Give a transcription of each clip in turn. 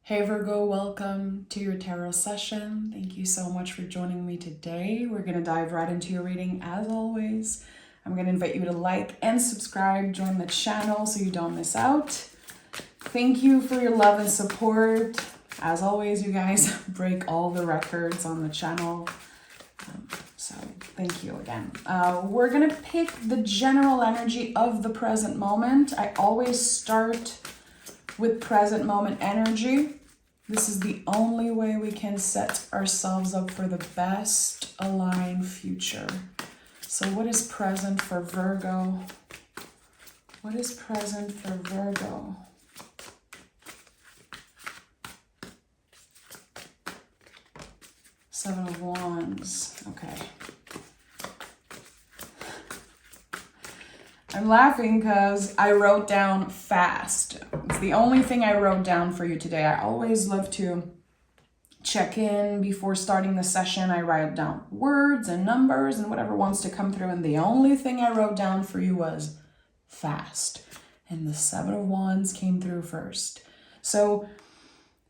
Hey Virgo, welcome to your tarot session. Thank you so much for joining me today. We're going to dive right into your reading as always. I'm going to invite you to like and subscribe, join the channel so you don't miss out. Thank you for your love and support. As always, you guys break all the records on the channel. So thank you again. We're going to pick the general energy of the present moment. I always start with present moment energy. This is the only way we can set ourselves up for the best aligned future. So what is present for Virgo? What is present for Virgo? Seven of Wands. Okay. I'm laughing because I wrote down fast. It's the only thing I wrote down for you today. I always love to check in before starting the session. I write down words and numbers and whatever wants to come through. And the only thing I wrote down for you was fast. And the Seven of Wands came through first. So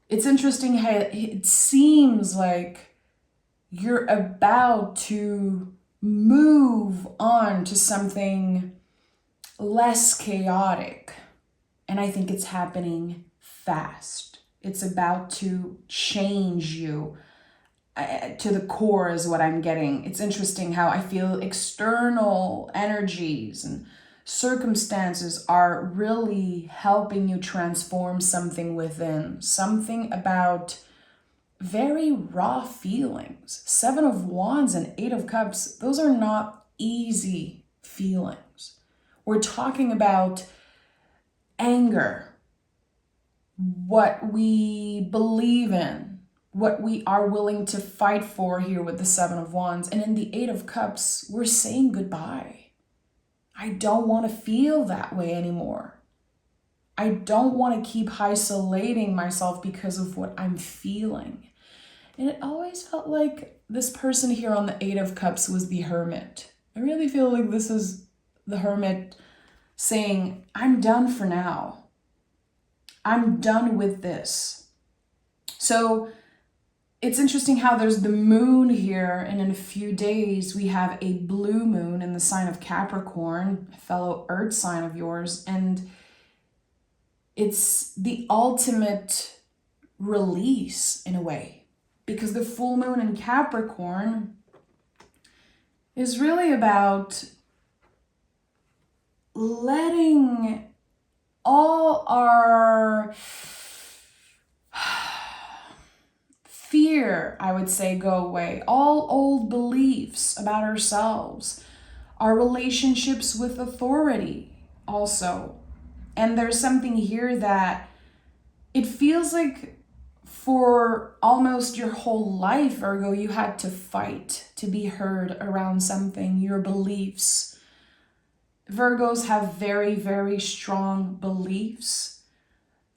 it's interesting how it seems like you're about to move on to something less chaotic. And I think it's happening fast. It's about to change you to the core is what I'm getting. It's interesting how I feel external energies and circumstances are really helping you transform something within. Something about very raw feelings. Seven of Wands and Eight of Cups, those are not easy feelings. We're talking about anger, what we believe in, what we are willing to fight for here with the Seven of Wands. And in the Eight of Cups, we're saying goodbye. I don't want to feel that way anymore. I don't want to keep isolating myself because of what I'm feeling. And it always felt like this person here on the Eight of Cups was the Hermit. I really feel like this is the Hermit saying, I'm done for now. I'm done with this. So it's interesting how there's the moon here, and in a few days we have a blue moon in the sign of Capricorn, a fellow earth sign of yours, and it's the ultimate release in a way, because the full moon in Capricorn is really about letting all our fear, I would say, go away. All old beliefs about ourselves, our relationships with authority also. And there's something here that it feels like for almost your whole life, Virgo, you had to fight to be heard around something, your beliefs. Virgos have very, very strong beliefs,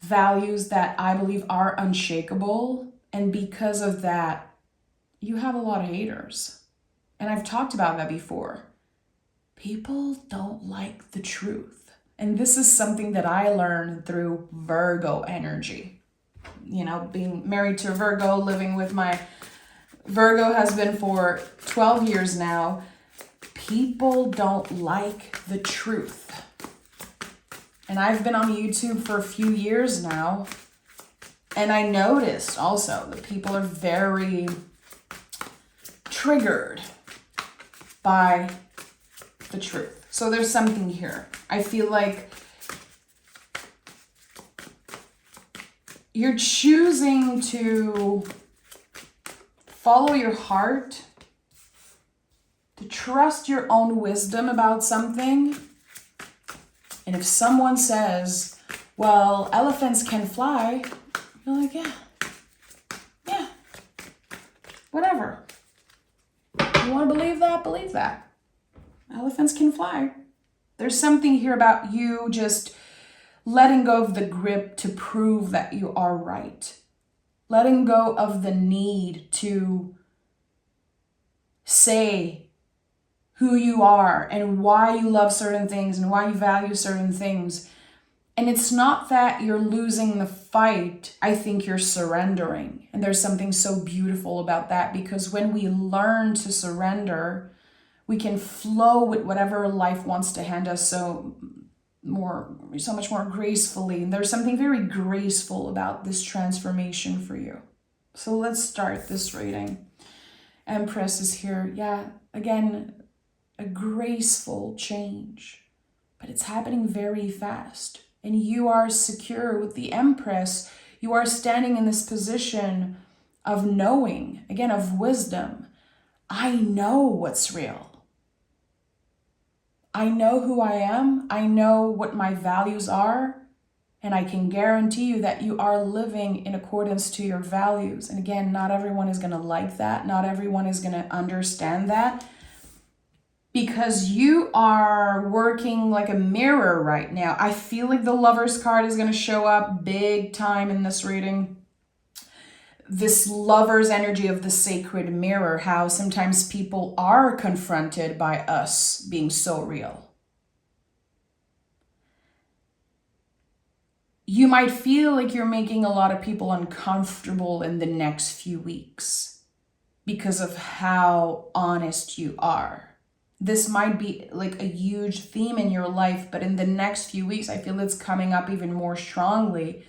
values that I believe are unshakable. And because of that, you have a lot of haters. And I've talked about that before. People don't like the truth. And this is something that I learned through Virgo energy. You know, being married to a Virgo, living with my Virgo husband for 12 years now. People don't like the truth. And I've been on YouTube for a few years now, and I noticed also that people are very triggered by the truth. So there's something here. I feel like you're choosing to follow your heart, to trust your own wisdom about something. And if someone says, well, elephants can fly, you're like, yeah, whatever. You want to believe that? Believe that. Elephants can fly. There's something here about you just letting go of the grip to prove that you are right. Letting go of the need to say who you are and why you love certain things and why you value certain things. And it's not that you're losing the fight. I think you're surrendering. And there's something so beautiful about that, because when we learn to surrender, we can flow with whatever life wants to hand us so much more gracefully. And there's something very graceful about this transformation for you. So let's start this reading. Empress is here. Yeah, again, a graceful change, but it's happening very fast. And you are secure with the Empress. You are standing in this position of knowing, again, of wisdom. I know what's real. I know who I am. I know what my values are. And I can guarantee you that you are living in accordance to your values. And again, not everyone is going to like that. Not everyone is going to understand that. Because you are working like a mirror right now. I feel like the Lover's card is going to show up big time in this reading. This Lover's energy of the sacred mirror, how sometimes people are confronted by us being so real. You might feel like you're making a lot of people uncomfortable in the next few weeks because of how honest you are. This might be like a huge theme in your life, but in the next few weeks, I feel it's coming up even more strongly.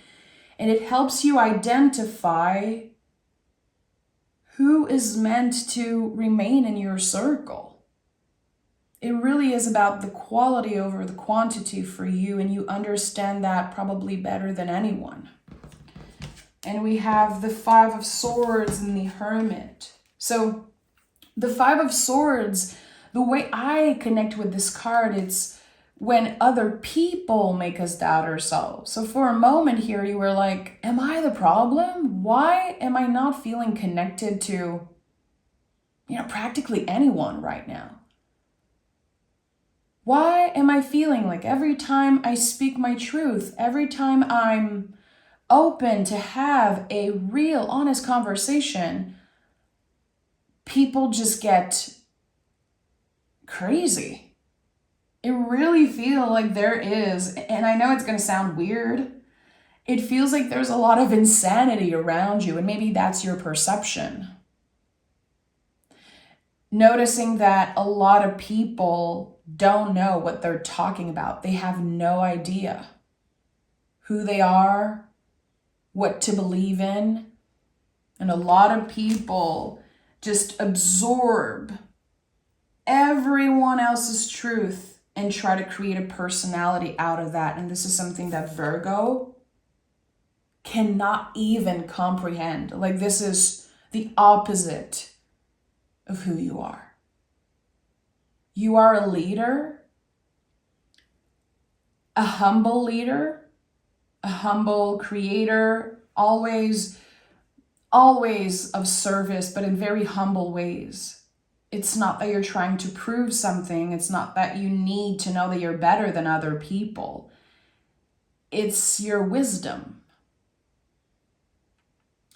And it helps you identify who is meant to remain in your circle. It really is about the quality over the quantity for you, and you understand that probably better than anyone. And we have the Five of Swords and the Hermit. So the Five of Swords, the way I connect with this card, it's when other people make us doubt ourselves. So for a moment here, you were like, am I the problem? Why am I not feeling connected to, practically anyone right now? Why am I feeling like every time I speak my truth, every time I'm open to have a real, honest conversation, people just get crazy? It really feels like there is, and I know it's going to sound weird, it feels like there's a lot of insanity around you, and maybe that's your perception. Noticing that a lot of people don't know what they're talking about. They have no idea who they are, what to believe in, and a lot of people just absorb everyone else's truth and try to create a personality out of that. And this is something that Virgo cannot even comprehend. Like, this is the opposite of who you are. You are a leader, a humble leader, a humble creator, always of service, but in very humble ways. It's not that you're trying to prove something. It's not that you need to know that you're better than other people. It's your wisdom.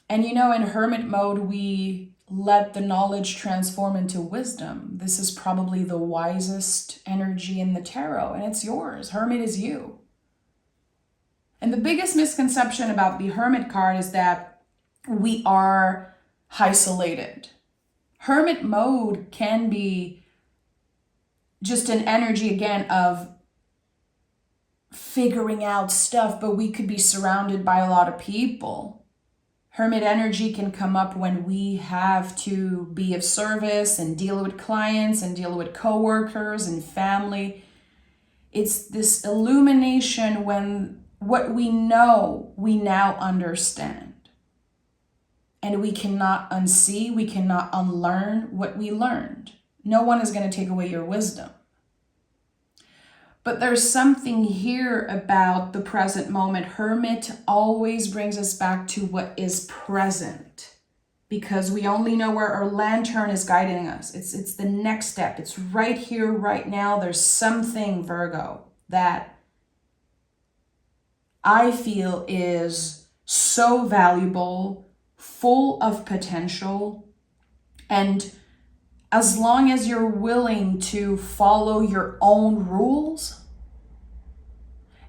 And in hermit mode, we let the knowledge transform into wisdom. This is probably the wisest energy in the tarot, and it's yours. Hermit is you. And the biggest misconception about the Hermit card is that we are isolated. Hermit mode can be just an energy, again, of figuring out stuff, but we could be surrounded by a lot of people. Hermit energy can come up when we have to be of service and deal with clients and deal with coworkers and family. It's this illumination when what we know, we now understand. And we cannot unsee, we cannot unlearn what we learned. No one is going to take away your wisdom. But there's something here about the present moment. Hermit always brings us back to what is present, because we only know where our lantern is guiding us. It's the next step. It's right here, right now. There's something, Virgo, that I feel is so valuable, full of potential, and as long as you're willing to follow your own rules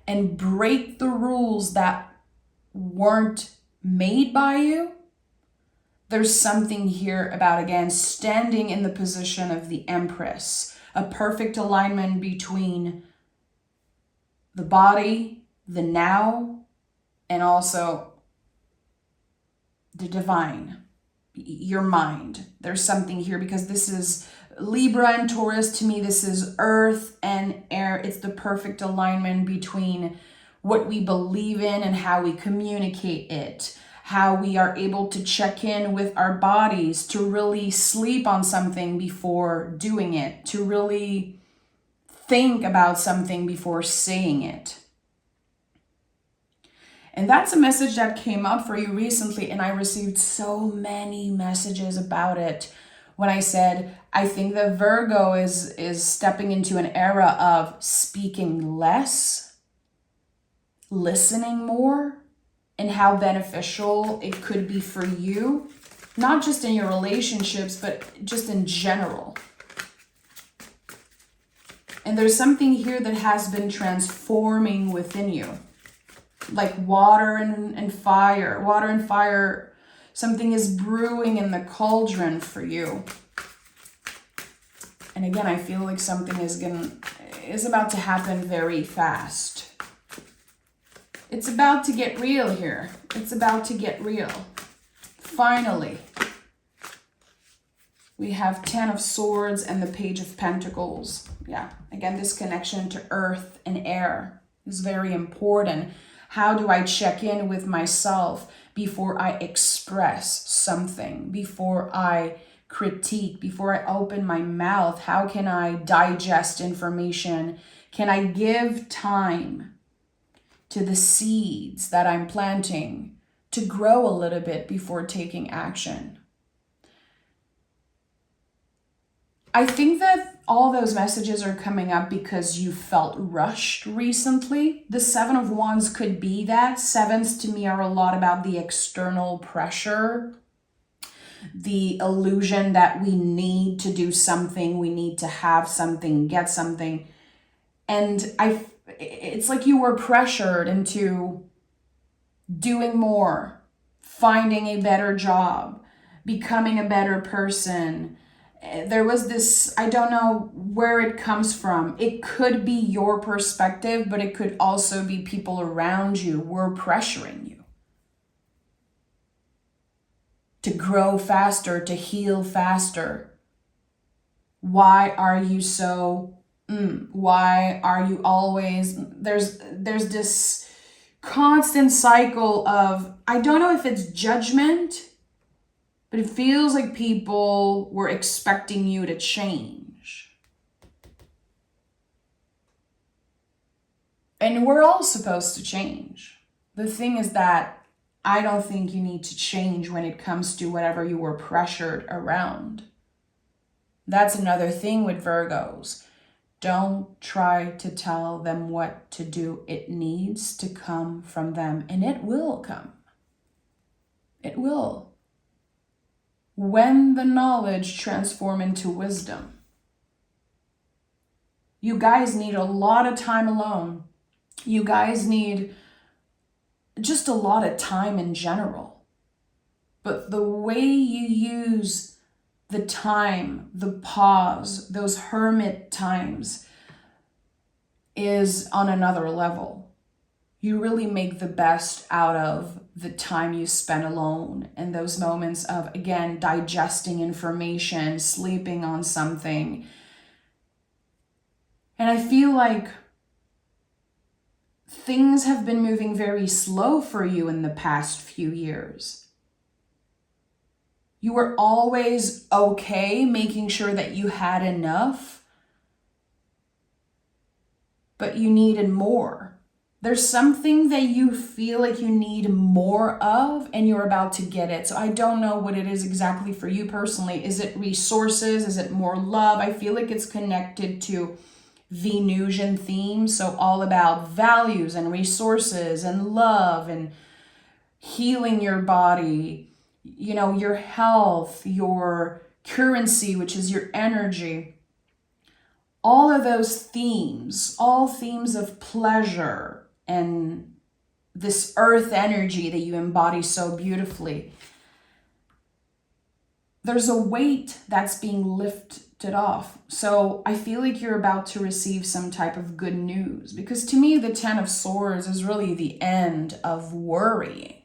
and break the rules that weren't made by you, there's something here about, again, standing in the position of the Empress, a perfect alignment between the body, the now, and also the divine, your mind. There's something here because this is Libra and Taurus. To me, this is earth and air. It's the perfect alignment between what we believe in and how we communicate it, how we are able to check in with our bodies, to really sleep on something before doing it, to really think about something before saying it. And that's a message that came up for you recently, and I received so many messages about it when I said, I think that Virgo is stepping into an era of speaking less, listening more, and how beneficial it could be for you, not just in your relationships, but just in general. And there's something here that has been transforming within you. Like water and fire. Water and fire, something is brewing in the cauldron for you. And again, I feel like something is about to happen very fast. It's about to get real here. It's about to get real. Finally. We have 10 of Swords and the Page of Pentacles. Yeah, again, this connection to earth and air is very important. How do I check in with myself before I express something, before I critique, before I open my mouth? How can I digest information? Can I give time to the seeds that I'm planting to grow a little bit before taking action? I think that all those messages are coming up because you felt rushed recently. The 7 of Wands could be that. Sevens to me are a lot about the external pressure, the illusion that we need to do something, we need to have something, get something. And it's like you were pressured into doing more, finding a better job, becoming a better person. There was this, I don't know where it comes from. It could be your perspective, but it could also be people around you were pressuring you to grow faster, to heal faster. Why are you so, why are you always, there's this constant cycle of, I don't know if it's judgment, but it feels like people were expecting you to change. And we're all supposed to change. The thing is that I don't think you need to change when it comes to whatever you were pressured around. That's another thing with Virgos. Don't try to tell them what to do. It needs to come from them, and it will come. It will. When the knowledge transforms into wisdom. You guys need a lot of time alone. You guys need just a lot of time in general. But the way you use the time, the pause, those hermit times is on another level. You really make the best out of the time you spend alone and those moments of, again, digesting information, sleeping on something. And I feel like things have been moving very slow for you in the past few years. You were always okay making sure that you had enough, but you needed more. There's something that you feel like you need more of and you're about to get it. So I don't know what it is exactly for you personally. Is it resources? Is it more love? I feel like it's connected to Venusian themes. So all about values and resources and love and healing your body, you know, your health, your currency, which is your energy. All of those themes, all themes of pleasure and this earth energy that you embody so beautifully, there's a weight that's being lifted off. So I feel like you're about to receive some type of good news, because to me, the Ten of Swords is really the end of worrying.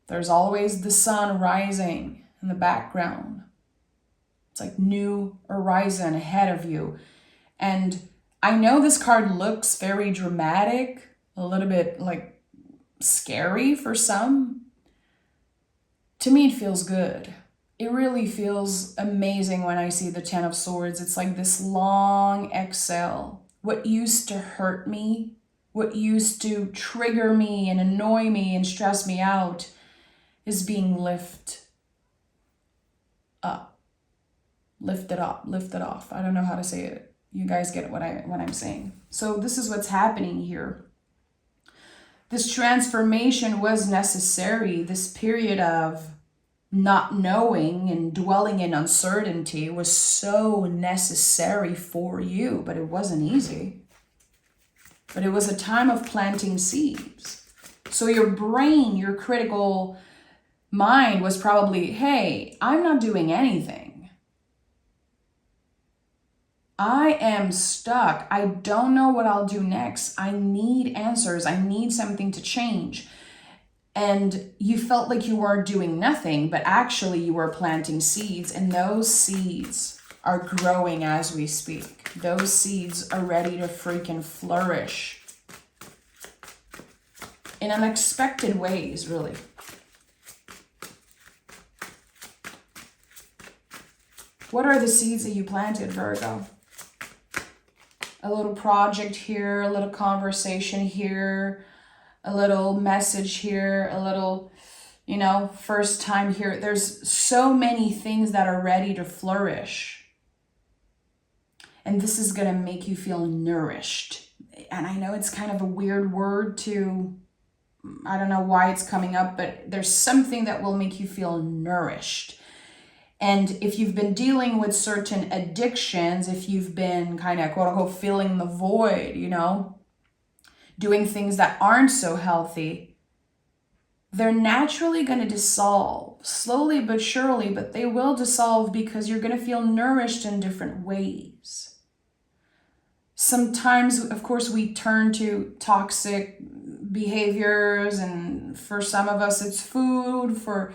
There's always the sun rising in the background. It's like new horizon ahead of you. And I know this card looks very dramatic, a little bit like scary for some. To me, it feels good. It really feels amazing when I see the Ten of Swords. It's like this long exhale. What used to hurt me, what used to trigger me and annoy me and stress me out is being lifted up. Lifted up, lifted off. I don't know how to say it. You guys get what I'm saying. So this is what's happening here. This transformation was necessary. This period of not knowing and dwelling in uncertainty was so necessary for you, but it wasn't easy. But it was a time of planting seeds. So your brain, your critical mind was probably, hey, I'm not doing anything. I am stuck. I don't know what I'll do next. I need answers. I need something to change. And you felt like you were doing nothing, but actually you were planting seeds, and those seeds are growing as we speak. Those seeds are ready to freaking flourish in unexpected ways, really. What are the seeds that you planted, Virgo? A little project here, a little conversation here, a little message here, a little, first time here. There's so many things that are ready to flourish. And this is going to make you feel nourished. And I know it's kind of a weird word to, I don't know why it's coming up, but there's something that will make you feel nourished. And if you've been dealing with certain addictions, if you've been kind of quote unquote filling the void, doing things that aren't so healthy, they're naturally going to dissolve slowly but surely, but they will dissolve because you're going to feel nourished in different ways. Sometimes, of course, we turn to toxic behaviors, and for some of us it's food, for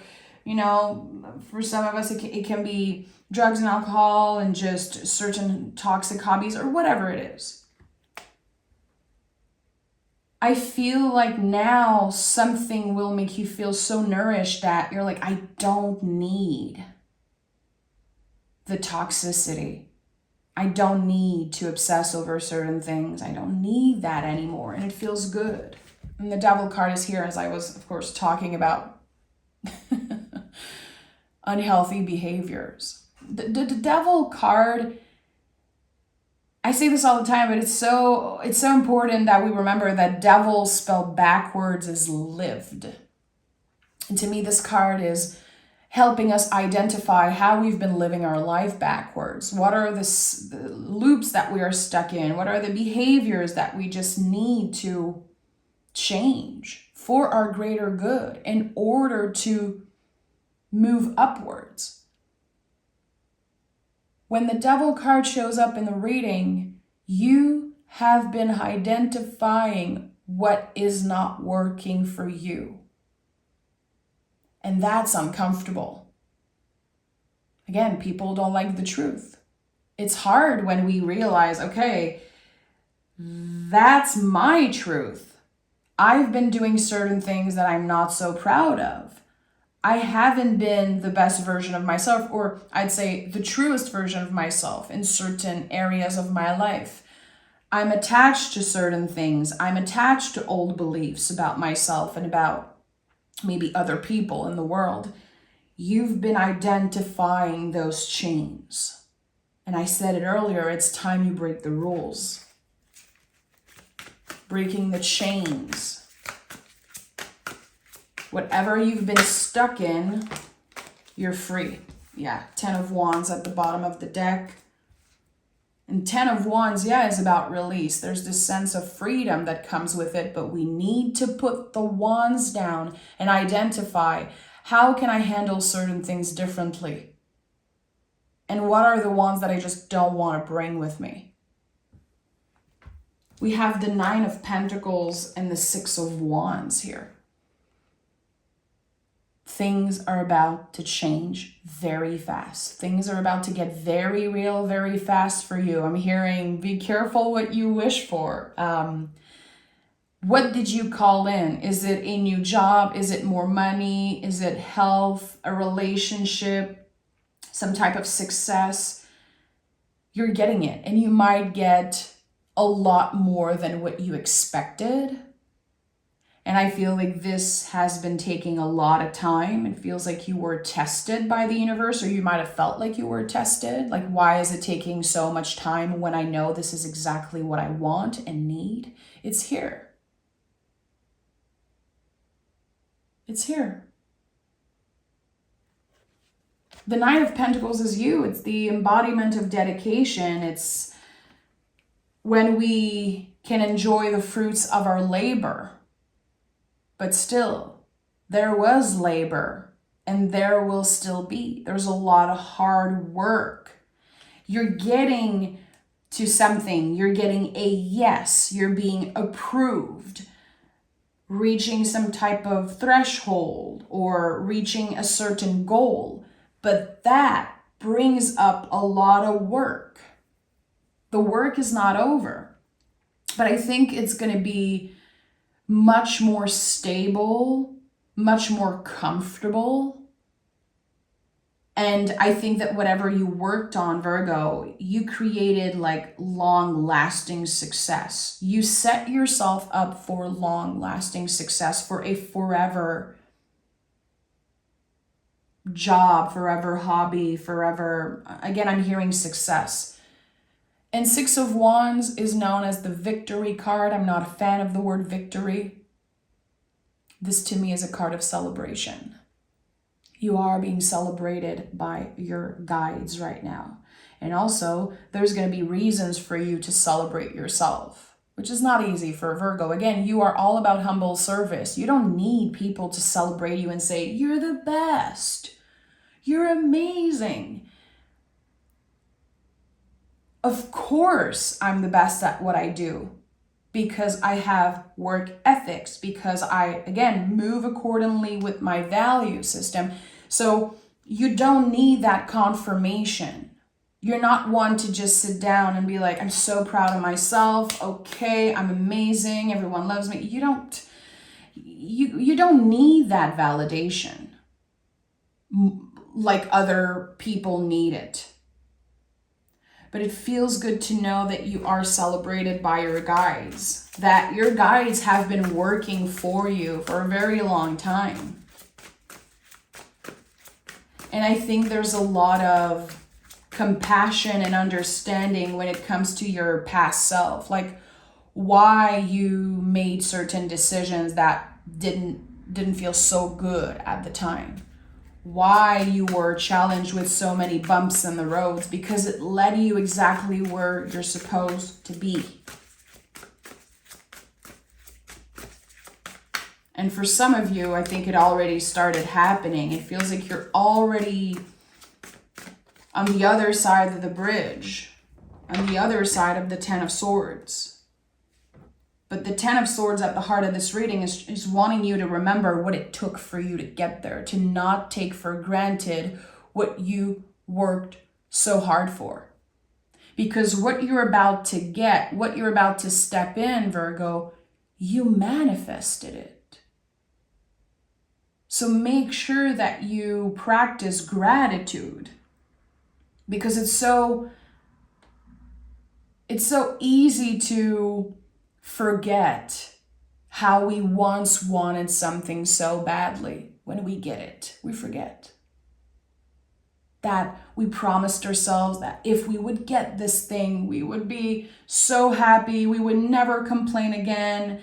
some of us it can be drugs and alcohol and just certain toxic hobbies or whatever it is. I feel like now something will make you feel so nourished that you're like, I don't need the toxicity. I don't need to obsess over certain things. I don't need that anymore. And it feels good. And the Devil card is here, as I was, of course, talking about unhealthy behaviors. The Devil card, I say this all the time, but it's so important that we remember that devil spelled backwards is lived. And to me, this card is helping us identify how we've been living our life backwards. What are the loops that we are stuck in? What are the behaviors that we just need to change for our greater good in order to move upwards? When the Devil card shows up in the reading, you have been identifying what is not working for you. And that's uncomfortable. Again, people don't like the truth. It's hard when we realize, okay, that's my truth. I've been doing certain things that I'm not so proud of. I haven't been the best version of myself, or I'd say the truest version of myself in certain areas of my life. I'm attached to certain things. I'm attached to old beliefs about myself and about maybe other people in the world. You've been identifying those chains. And I said it earlier, it's time you break the rules. Breaking the chains. Whatever you've been stuck in, you're free. Yeah, 10 of Wands at the bottom of the deck. And 10 of Wands, yeah, is about release. There's this sense of freedom that comes with it, but we need to put the wands down and identify, how can I handle certain things differently? And what are the ones that I just don't want to bring with me? We have the 9 of Pentacles and the 6 of Wands here. Things are about to change very fast. Things are about to get very real, very fast for you. I'm hearing, be careful what you wish for. What did you call in? Is it a new job? Is it more money? Is it health, a relationship, some type of success? You're getting it, and you might get a lot more than what you expected. And I feel like this has been taking a lot of time. It feels like you were tested by the universe, or you might have felt like you were tested. Like, why is it taking so much time when I know this is exactly what I want and need? It's here. It's here. The 9 of Pentacles is you. It's the embodiment of dedication. It's when we can enjoy the fruits of our labor. But still, there was labor, and there will still be. There's a lot of hard work. You're getting to something. You're getting a yes. You're being approved. Reaching some type of threshold or reaching a certain goal. But that brings up a lot of work. The work is not over. But I think it's going to be much more stable, much more comfortable. And I think that whatever you worked on, Virgo, you created like long-lasting success. You set yourself up for long-lasting success, for a forever job, forever hobby, forever, again, I'm hearing success. And 6 of Wands is known as the victory card. I'm not a fan of the word victory. This to me is a card of celebration. You are being celebrated by your guides right now. And also, there's going to be reasons for you to celebrate yourself, which is not easy for Virgo. Again, you are all about humble service. You don't need people to celebrate you and say, you're the best. You're amazing. Of course, I'm the best at what I do because I have work ethics, because I, again, move accordingly with my value system. So you don't need that confirmation. You're not one to just sit down and be like, I'm so proud of myself. Okay, I'm amazing. Everyone loves me. You don't need that validation like other people need it. But it feels good to know that you are celebrated by your guides, that your guides have been working for you for a very long time. And I think there's a lot of compassion and understanding when it comes to your past self, like why you made certain decisions that didn't feel so good at the time. Why you were challenged with so many bumps in the roads, because it led you exactly where you're supposed to be. And for some of you, I think it already started happening. It feels like you're already on the other side of the bridge, on the other side of the 10 of Swords. But the 10 of Swords at the heart of this reading is wanting you to remember what it took for you to get there, to not take for granted what you worked so hard for. Because what you're about to get, what you're about to step in, Virgo, you manifested it. So make sure that you practice gratitude, because it's so easy to forget how we once wanted something so badly. When we get it, we forget that we promised ourselves that if we would get this thing, we would be so happy, we would never complain again.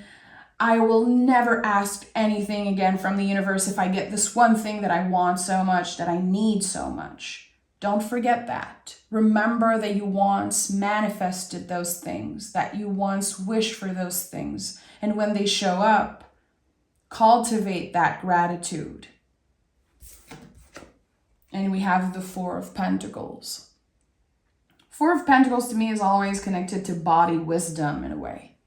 I will never ask anything again from the universe if I get this one thing that I want so much, that I need so much. Don't forget that. Remember that you once manifested those things, that you once wished for those things. And when they show up, cultivate that gratitude. And we have the Four of Pentacles. Four of Pentacles to me is always connected to body wisdom in a way.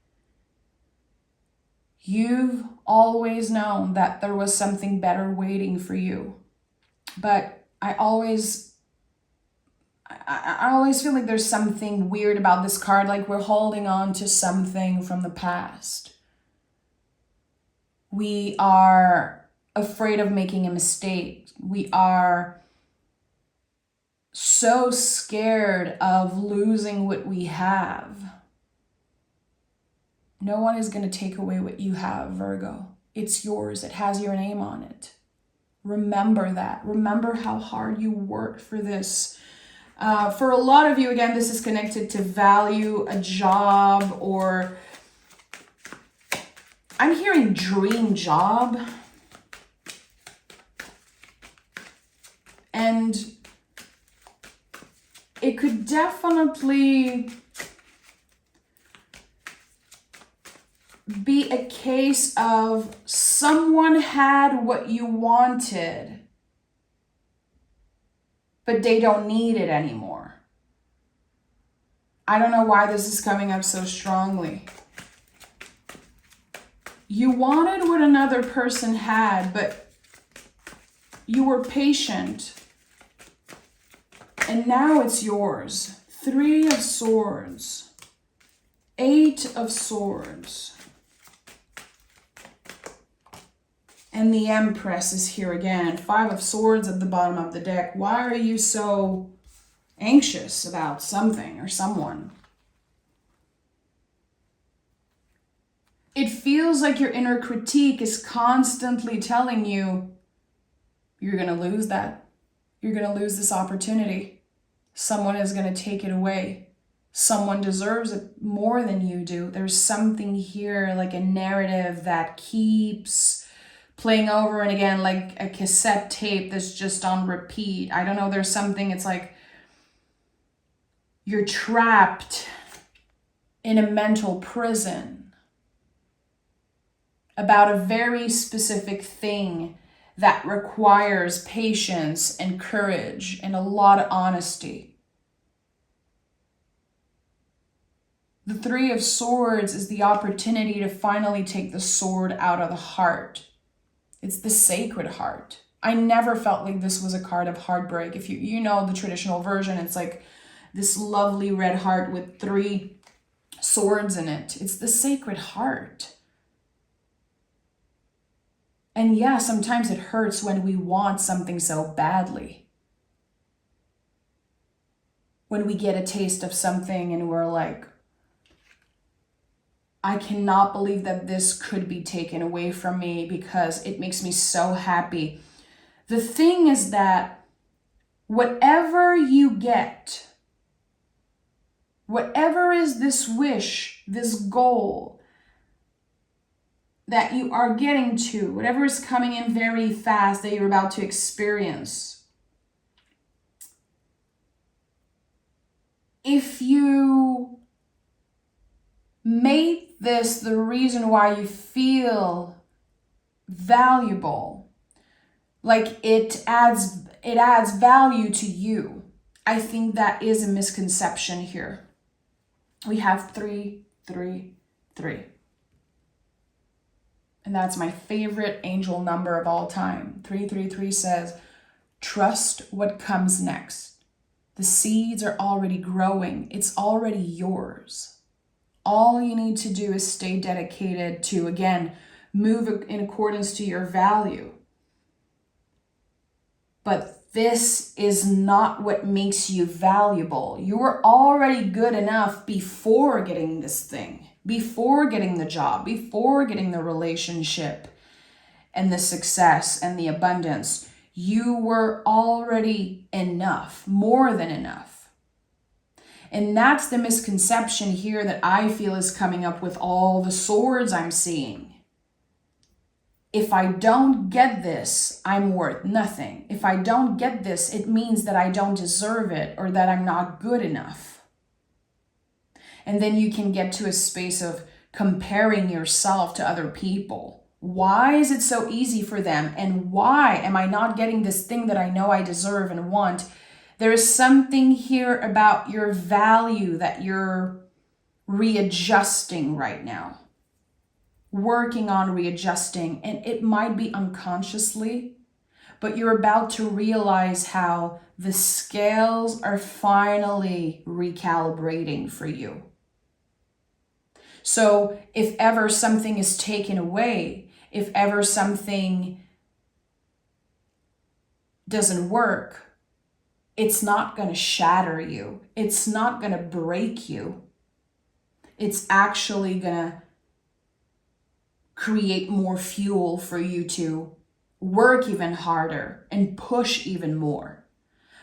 You've always known that there was something better waiting for you. But I always feel like there's something weird about this card, like we're holding on to something from the past. We are afraid of making a mistake. We are so scared of losing what we have. No one is going to take away what you have, Virgo. It's yours. It has your name on it. Remember that. Remember how hard you worked for this. For a lot of you, again, this is connected to value, a job, or I'm hearing dream job. And it could definitely be a case of someone had what you wanted, but they don't need it anymore. I don't know why this is coming up so strongly. You wanted what another person had, but you were patient. And now it's yours. 3 of Swords. 8 of Swords. And the Empress is here again. 5 of Swords at the bottom of the deck. Why are you so anxious about something or someone? It feels like your inner critique is constantly telling you, you're going to lose that. You're going to lose this opportunity. Someone is going to take it away. Someone deserves it more than you do. There's something here, like a narrative that keeps playing over and again, like a cassette tape that's just on repeat. I don't know, there's something, it's like you're trapped in a mental prison about a very specific thing that requires patience and courage and a lot of honesty. The 3 of Swords is the opportunity to finally take the sword out of the heart. It's the Sacred Heart. I never felt like this was a card of heartbreak. If you know the traditional version, it's like this lovely red heart with 3 swords in it. It's the Sacred Heart. And yeah, sometimes it hurts when we want something so badly. When we get a taste of something and we're like, I cannot believe that this could be taken away from me because it makes me so happy. The thing is that whatever you get, whatever is this wish, this goal that you are getting to, whatever is coming in very fast that you're about to experience, if you made this the reason why you feel valuable, like it adds value to you, I think that is a misconception here. We have 3, 3, 3. And that's my favorite angel number of all time. 333 says, trust what comes next. The seeds are already growing. It's already yours. All you need to do is stay dedicated to, again, move in accordance to your value. But this is not what makes you valuable. You were already good enough before getting this thing, before getting the job, before getting the relationship and the success and the abundance. You were already enough, more than enough. And that's the misconception here that I feel is coming up with all the swords I'm seeing. if I don't get this, I'm worth nothing. If I don't get this, it means that I don't deserve it or that I'm not good enough. And then you can get to a space of comparing yourself to other people. Why is it so easy for them? And why am I not getting this thing that I know I deserve and want? There is something here about your value that you're readjusting right now, working on readjusting, and it might be unconsciously, but you're about to realize how the scales are finally recalibrating for you. So if ever something is taken away, if ever something doesn't work, it's not going to shatter you. It's not going to break you. It's actually going to create more fuel for you to work even harder and push even more.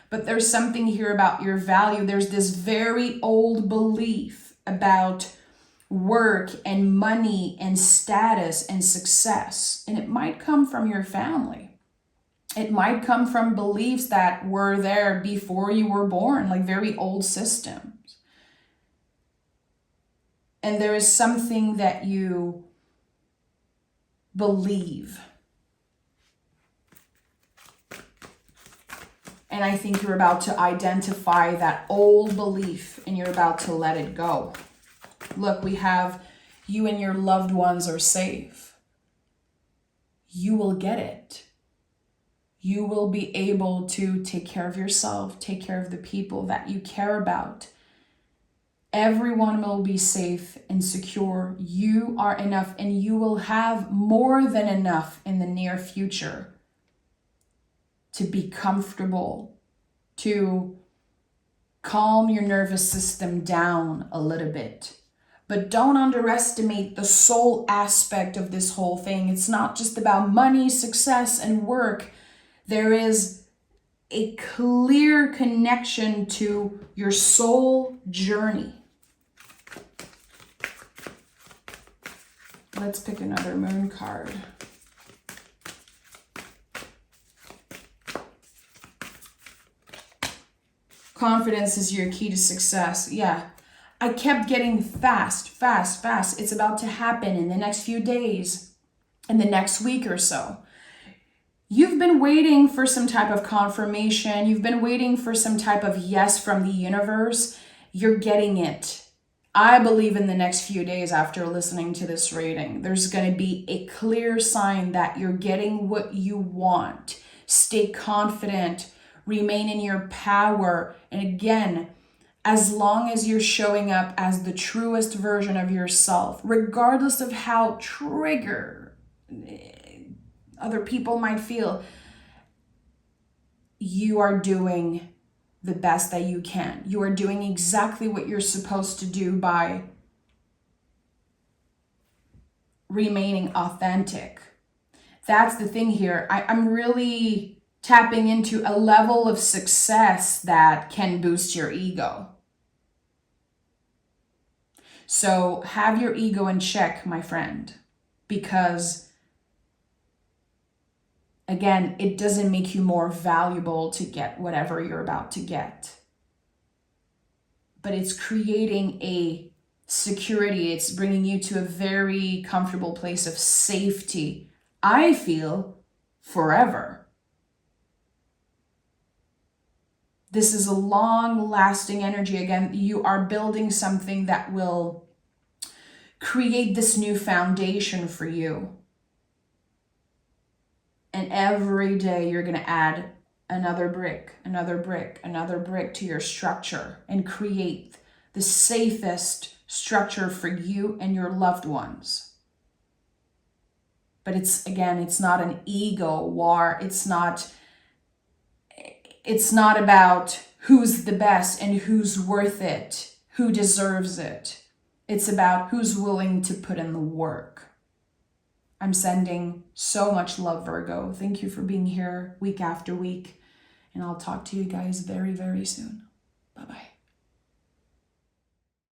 But there's something here about your value. There's this very old belief about work and money and status and success. And it might come from your family. It might come from beliefs that were there before you were born, like very old systems. And there is something that you believe. And I think you're about to identify that old belief and you're about to let it go. Look, we have you and your loved ones are safe. You will get it. You will be able to take care of yourself, take care of the people that you care about. Everyone will be safe and secure. You are enough, and you will have more than enough in the near future to be comfortable, to calm your nervous system down a little bit. But don't underestimate the soul aspect of this whole thing. It's not just about money, success, and work. There is a clear connection to your soul journey. Let's pick another moon card. Confidence is your key to success. Yeah. I kept getting fast. It's about to happen in the next few days, in the next week or so. You've been waiting for some type of confirmation. You've been waiting for some type of yes from the universe. You're getting it. I believe in the next few days after listening to this reading, there's going to be a clear sign that you're getting what you want. Stay confident. Remain in your power. And again, as long as you're showing up as the truest version of yourself, regardless of how triggered other people might feel, you are doing the best that you can. You are doing exactly what you're supposed to do by remaining authentic. That's the thing here. I'm really tapping into a level of success that can boost your ego. So have your ego in check, my friend, because again, it doesn't make you more valuable to get whatever you're about to get. But it's creating a security. It's bringing you to a very comfortable place of safety, I feel, forever. This is a long-lasting energy. Again, you are building something that will create this new foundation for you. And every day you're going to add another brick to your structure and create the safest structure for you and your loved ones. But it's not an ego war. It's not about who's the best and who's worth it, who deserves it. It's about who's willing to put in the work. I'm sending so much love, Virgo. Thank you for being here week after week. And I'll talk to you guys very, very soon. Bye-bye.